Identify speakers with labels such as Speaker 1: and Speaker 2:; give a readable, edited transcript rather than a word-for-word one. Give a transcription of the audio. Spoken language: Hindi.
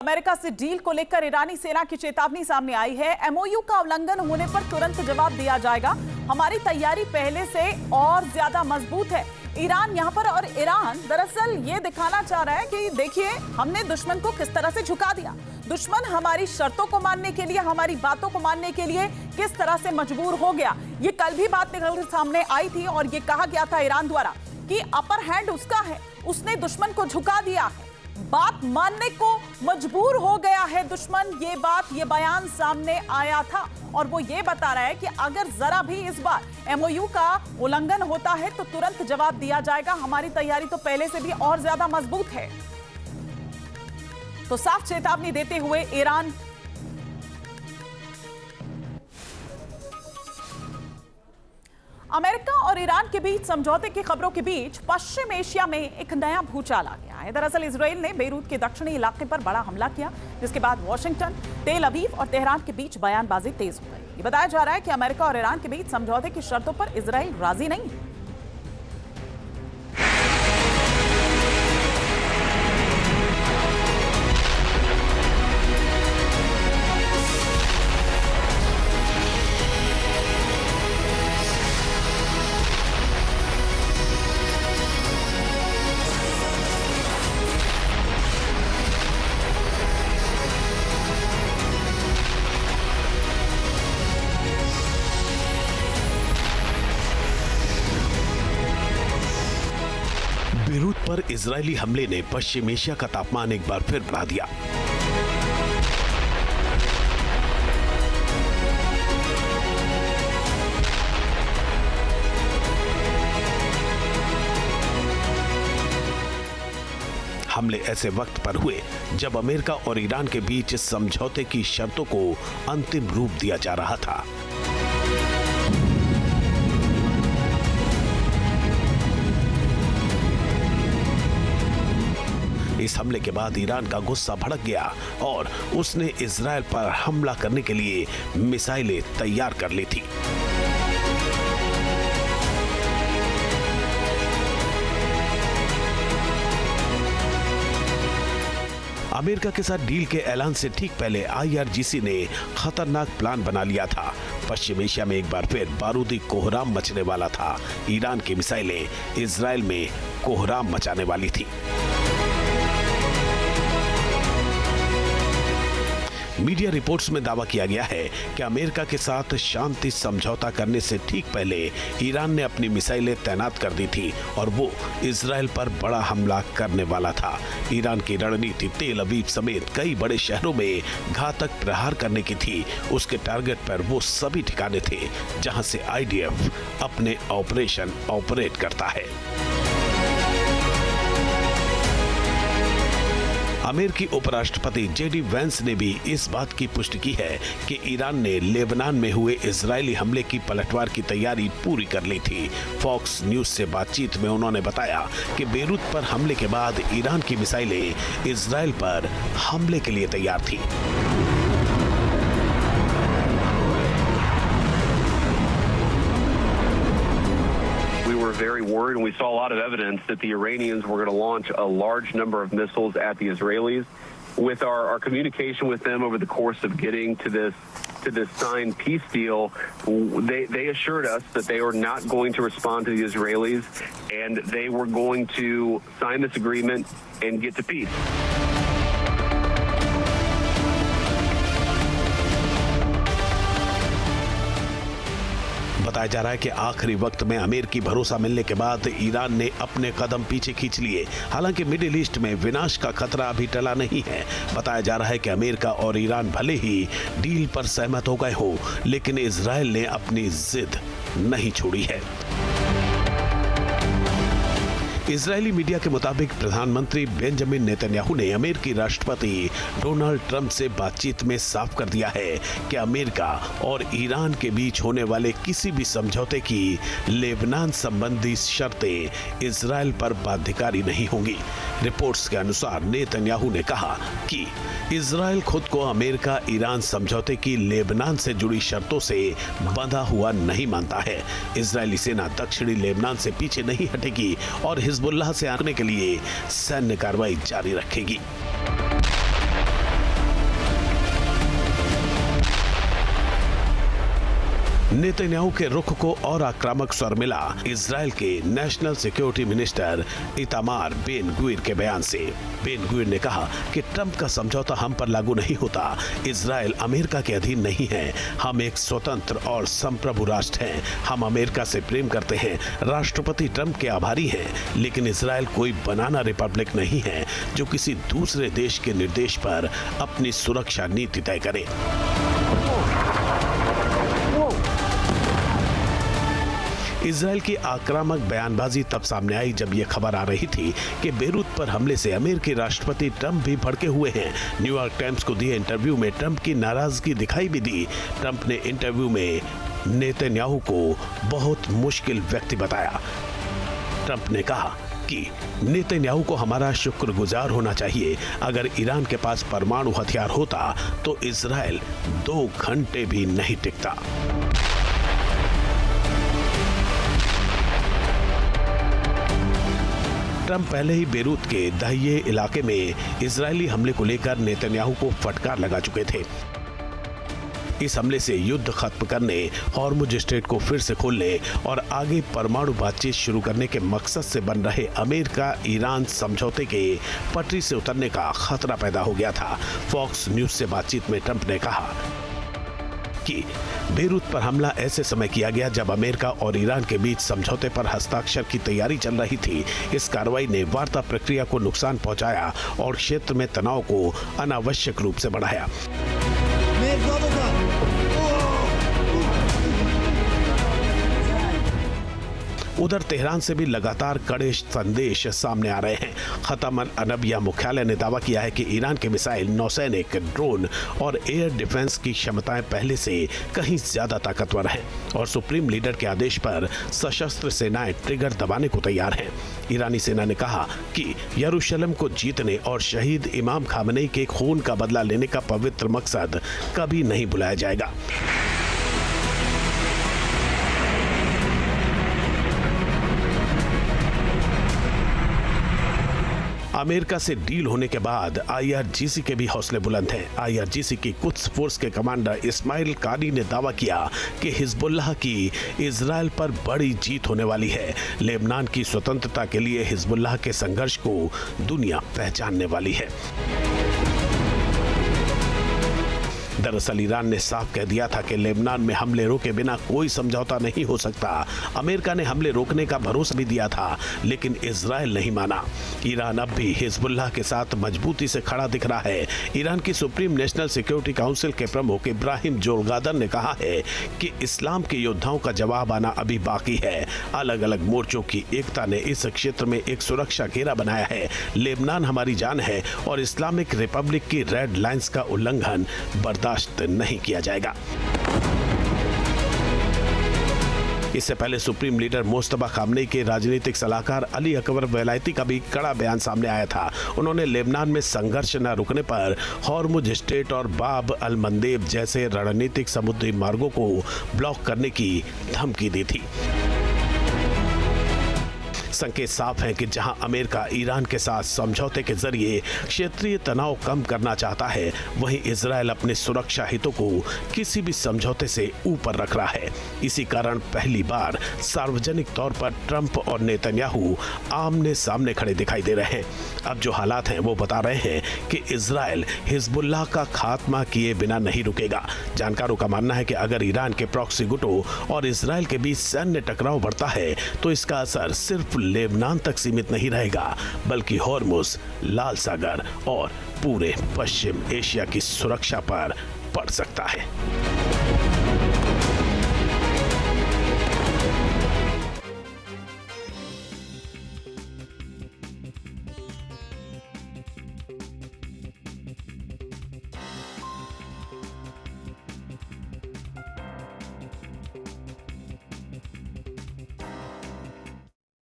Speaker 1: अमेरिका से डील को लेकर ईरानी सेना की चेतावनी सामने आई है। एमओयू का उल्लंघन होने पर तुरंत जवाब दिया जाएगा। हमारी तैयारी पहले से और ज्यादा मजबूत है। ईरान यहां पर, और ईरान दरअसल ये दिखाना चाह रहा है कि देखिए हमने दुश्मन को किस तरह से झुका दिया। दुश्मन हमारी शर्तों को मानने के लिए, हमारी बातों को मानने के लिए किस तरह से मजबूर हो गया। ये कल भी बात निकल कर सामने आई थी और ये कहा गया था ईरान द्वारा कि अपर हैंड उसका है, उसने दुश्मन को झुका दिया है, बात मानने को मजबूर हो गया है दुश्मन। ये बयान सामने आया था और वो ये बता रहा है कि अगर जरा भी इस बार एमओयू का उल्लंघन होता है तो तुरंत जवाब दिया जाएगा। हमारी तैयारी तो पहले से भी और ज्यादा मजबूत है। तो साफ चेतावनी देते हुए ईरान अमेरिका और ईरान के बीच समझौते की खबरों के बीच पश्चिम एशिया में एक नया भूचाल आ गया है। दरअसल इजराइल ने बेरूत के दक्षिणी इलाके पर बड़ा हमला किया, जिसके बाद वॉशिंगटन, तेल अवीव और तेहरान के बीच बयानबाजी तेज हो गई। ये बताया जा रहा है कि अमेरिका और ईरान के बीच समझौते की शर्तों पर इजराइल राजी नहीं है।
Speaker 2: बेरूत पर इजरायली हमले ने पश्चिम एशिया का तापमान एक बार फिर बढ़ा दिया। हमले ऐसे वक्त पर हुए जब अमेरिका और ईरान के बीच समझौते की शर्तों को अंतिम रूप दिया जा रहा था। इस हमले के बाद ईरान का गुस्सा भड़क गया और उसने इजरायल पर हमला करने के लिए मिसाइलें तैयार कर ली थी। अमेरिका के साथ डील के ऐलान से ठीक पहले IRGC ने खतरनाक प्लान बना लिया था। पश्चिम एशिया में एक बार फिर बारूदी कोहराम मचने वाला था। ईरान की मिसाइलें इजरायल में कोहराम मचाने वाली थी। मीडिया रिपोर्ट्स में दावा किया गया है कि अमेरिका के साथ शांति समझौता करने से ठीक पहले ईरान ने अपनी मिसाइलें तैनात कर दी थी और वो इजरायल पर बड़ा हमला करने वाला था। ईरान की रणनीति तेल अवीव समेत कई बड़े शहरों में घातक प्रहार करने की थी। उसके टारगेट पर वो सभी ठिकाने थे जहां से IDF अपने ऑपरेशन ऑपरेट करता है। अमेरिकी उपराष्ट्रपति JD वैंस ने भी इस बात की पुष्टि की है कि ईरान ने लेबनान में हुए इजरायली हमले की पलटवार की तैयारी पूरी कर ली थी। फॉक्स न्यूज से बातचीत में उन्होंने बताया कि बेरूत पर हमले के बाद ईरान की मिसाइलें इजरायल पर हमले के लिए तैयार थी।
Speaker 3: Very worried, and we saw a lot of evidence that the Iranians were going to launch a large number of missiles at the Israelis. With our communication with them over the course of getting to this signed peace deal, they assured us that they were not going to respond to the Israelis, and they were going to sign this agreement and get to peace.
Speaker 2: बताया जा रहा है कि आखिरी वक्त में अमेरिकी भरोसा मिलने के बाद ईरान ने अपने कदम पीछे खींच लिए। हालांकि मिडिल ईस्ट में विनाश का खतरा अभी टला नहीं है। बताया जा रहा है कि अमेरिका और ईरान भले ही डील पर सहमत हो गए हो, लेकिन इजरायल ने अपनी जिद नहीं छोड़ी है। इजरायली मीडिया के मुताबिक प्रधानमंत्री बेंजामिन नेतन्याहू ने अमेरिकी राष्ट्रपति डोनाल्ड ट्रंप से बातचीत में साफ कर दिया है कि अमेरिका और ईरान के बीच होने वाले किसी भी समझौते की लेबनान संबंधी शर्तें इजरायल पर बाध्यकारी नहीं होंगी। रिपोर्ट्स के अनुसार नेतन्याहू ने कहा कि इजरायल खुद को अमेरिका ईरान समझौते की लेबनान से जुड़ी शर्तों से बंधा हुआ नहीं मानता है। इजरायली सेना दक्षिणी लेबनान से पीछे नहीं हटेगी और हिजबुल्लाह से आने के लिए सैन्य कार्रवाई जारी रखेगी। नेतन्याहू के रुख को और आक्रामक स्वर मिला इजराइल के national security minister Itamar Ben Gvir के बयान से। बेन गुविर ने कहा कि ट्रंप का समझौता हम पर लागू नहीं होता। इजराइल अमेरिका के अधीन नहीं है। हम एक स्वतंत्र और संप्रभु राष्ट्र हैं। हम अमेरिका से प्रेम करते हैं, राष्ट्रपति ट्रंप के आभारी हैं, लेकिन इजराइल कोई बनाना रिपब्लिक नहीं है जो किसी दूसरे देश के निर्देश पर अपनी सुरक्षा नीति तय करे। इजराइल की आक्रामक बयानबाजी तब सामने आई जब यह खबर आ रही थी कि बेरूत पर हमले से अमेरिकी राष्ट्रपति ट्रंप भी भड़के हुए हैं। न्यूयॉर्क टाइम्स को दिए इंटरव्यू में ट्रंप की नाराजगी दिखाई भी दी। ट्रंप ने इंटरव्यू में नेतन्याहू को बहुत मुश्किल व्यक्ति बताया। ट्रंप ने कहा कि नेतन्याहू को हमारा शुक्रगुजार होना चाहिए। अगर ईरान के पास परमाणु हथियार होता तो इजराइल 2 घंटे भी नहीं टिकता। ट्रंप पहले ही बेरूत के दहिये इलाके में इजरायली हमले को लेकर नेतन्याहू को फटकार लगा चुके थे। इस हमले से युद्ध खत्म करने, हॉर्मुज स्ट्रेट को फिर से खोलने और आगे परमाणु बातचीत शुरू करने के मकसद से बन रहे अमेरिका ईरान समझौते के पटरी से उतरने का खतरा पैदा हो गया था। फॉक्स न्यूज से बातचीत में ट्रंप ने कहा कि बेरूत पर हमला ऐसे समय किया गया जब अमेरिका और ईरान के बीच समझौते पर हस्ताक्षर की तैयारी चल रही थी। इस कार्रवाई ने वार्ता प्रक्रिया को नुकसान पहुंचाया और क्षेत्र में तनाव को अनावश्यक रूप से बढ़ाया। उधर तेहरान से भी लगातार कड़े संदेश सामने आ रहे हैं। खतम अनबिया मुख्यालय ने दावा किया है कि ईरान के मिसाइल, नौसैनिक, ड्रोन और एयर डिफेंस की क्षमताएं पहले से कहीं ज्यादा ताकतवर हैं और सुप्रीम लीडर के आदेश पर सशस्त्र सेनाएं ट्रिगर दबाने को तैयार हैं। ईरानी सेना ने कहा कि यरूशलेम को जीतने और शहीद इमाम खामेनी के खून का बदला लेने का पवित्र मकसद कभी नहीं भुलाया जाएगा। अमेरिका से डील होने के बाद IRGC के भी हौसले बुलंद हैं। IRGC की कुद्स फोर्स के कमांडर इस्माइल कानी ने दावा किया कि हिजबुल्लाह की इजराइल पर बड़ी जीत होने वाली है। लेबनान की स्वतंत्रता के लिए हिजबुल्लाह के संघर्ष को दुनिया पहचानने वाली है। दरअसल ईरान ने साफ कह दिया था कि लेबनान में हमले रोके बिना कोई समझौता नहीं हो सकता। अमेरिका ने हमले रोकने का भरोसा भी दिया था, लेकिन इजराइल नहीं माना। ईरान अब भी हिजबुल्लाह के साथ मजबूती से खड़ा दिख रहा है। ईरान की सुप्रीम नेशनल सिक्योरिटी काउंसिल के प्रमुख इब्राहिम जोलगादर ने कहा है कि इस्लाम के योद्धाओं का जवाब आना अभी बाकी है। अलग अलग मोर्चों की एकता ने इस क्षेत्र में एक सुरक्षा घेरा बनाया है। लेबनान हमारी जान है और इस्लामिक रिपब्लिक की रेड लाइंस का उल्लंघन बर्दाश्त नहीं किया जाएगा। इससे पहले सुप्रीम लीडर मुस्तफा खामनेई के राजनीतिक सलाहकार अली अकबर वेलायती का भी कड़ा बयान सामने आया था। उन्होंने लेबनान में संघर्ष न रुकने पर हॉर्मुज स्ट्रेट और बाब अल मंदेब जैसे रणनीतिक समुद्री मार्गों को ब्लॉक करने की धमकी दी थी। संकेत साफ है कि जहां अमेरिका ईरान के साथ समझौते के जरिए क्षेत्रीय तनाव कम करना चाहता है, वहीं इजराइल अपने सुरक्षा हितों को किसी भी समझौते से ऊपर रख रहा है। इसी कारण पहली बार सार्वजनिक तौर पर ट्रंप और नेतन्याहू आमने सामने खड़े दिखाई दे रहे हैं। अब जो हालात हैं वो बता रहे हैं कि इजराइल हिजबुल्लाह का खात्मा किए बिना नहीं रुकेगा। जानकारों का मानना है कि अगर ईरान के प्रॉक्सी गुटों और इजराइल के बीच सैन्य टकराव बढ़ता है तो इसका असर सिर्फ लेबनान तक सीमित नहीं रहेगा, बल्कि हॉर्मुज, लाल सागर और पूरे पश्चिम एशिया की सुरक्षा पर पड़ सकता है।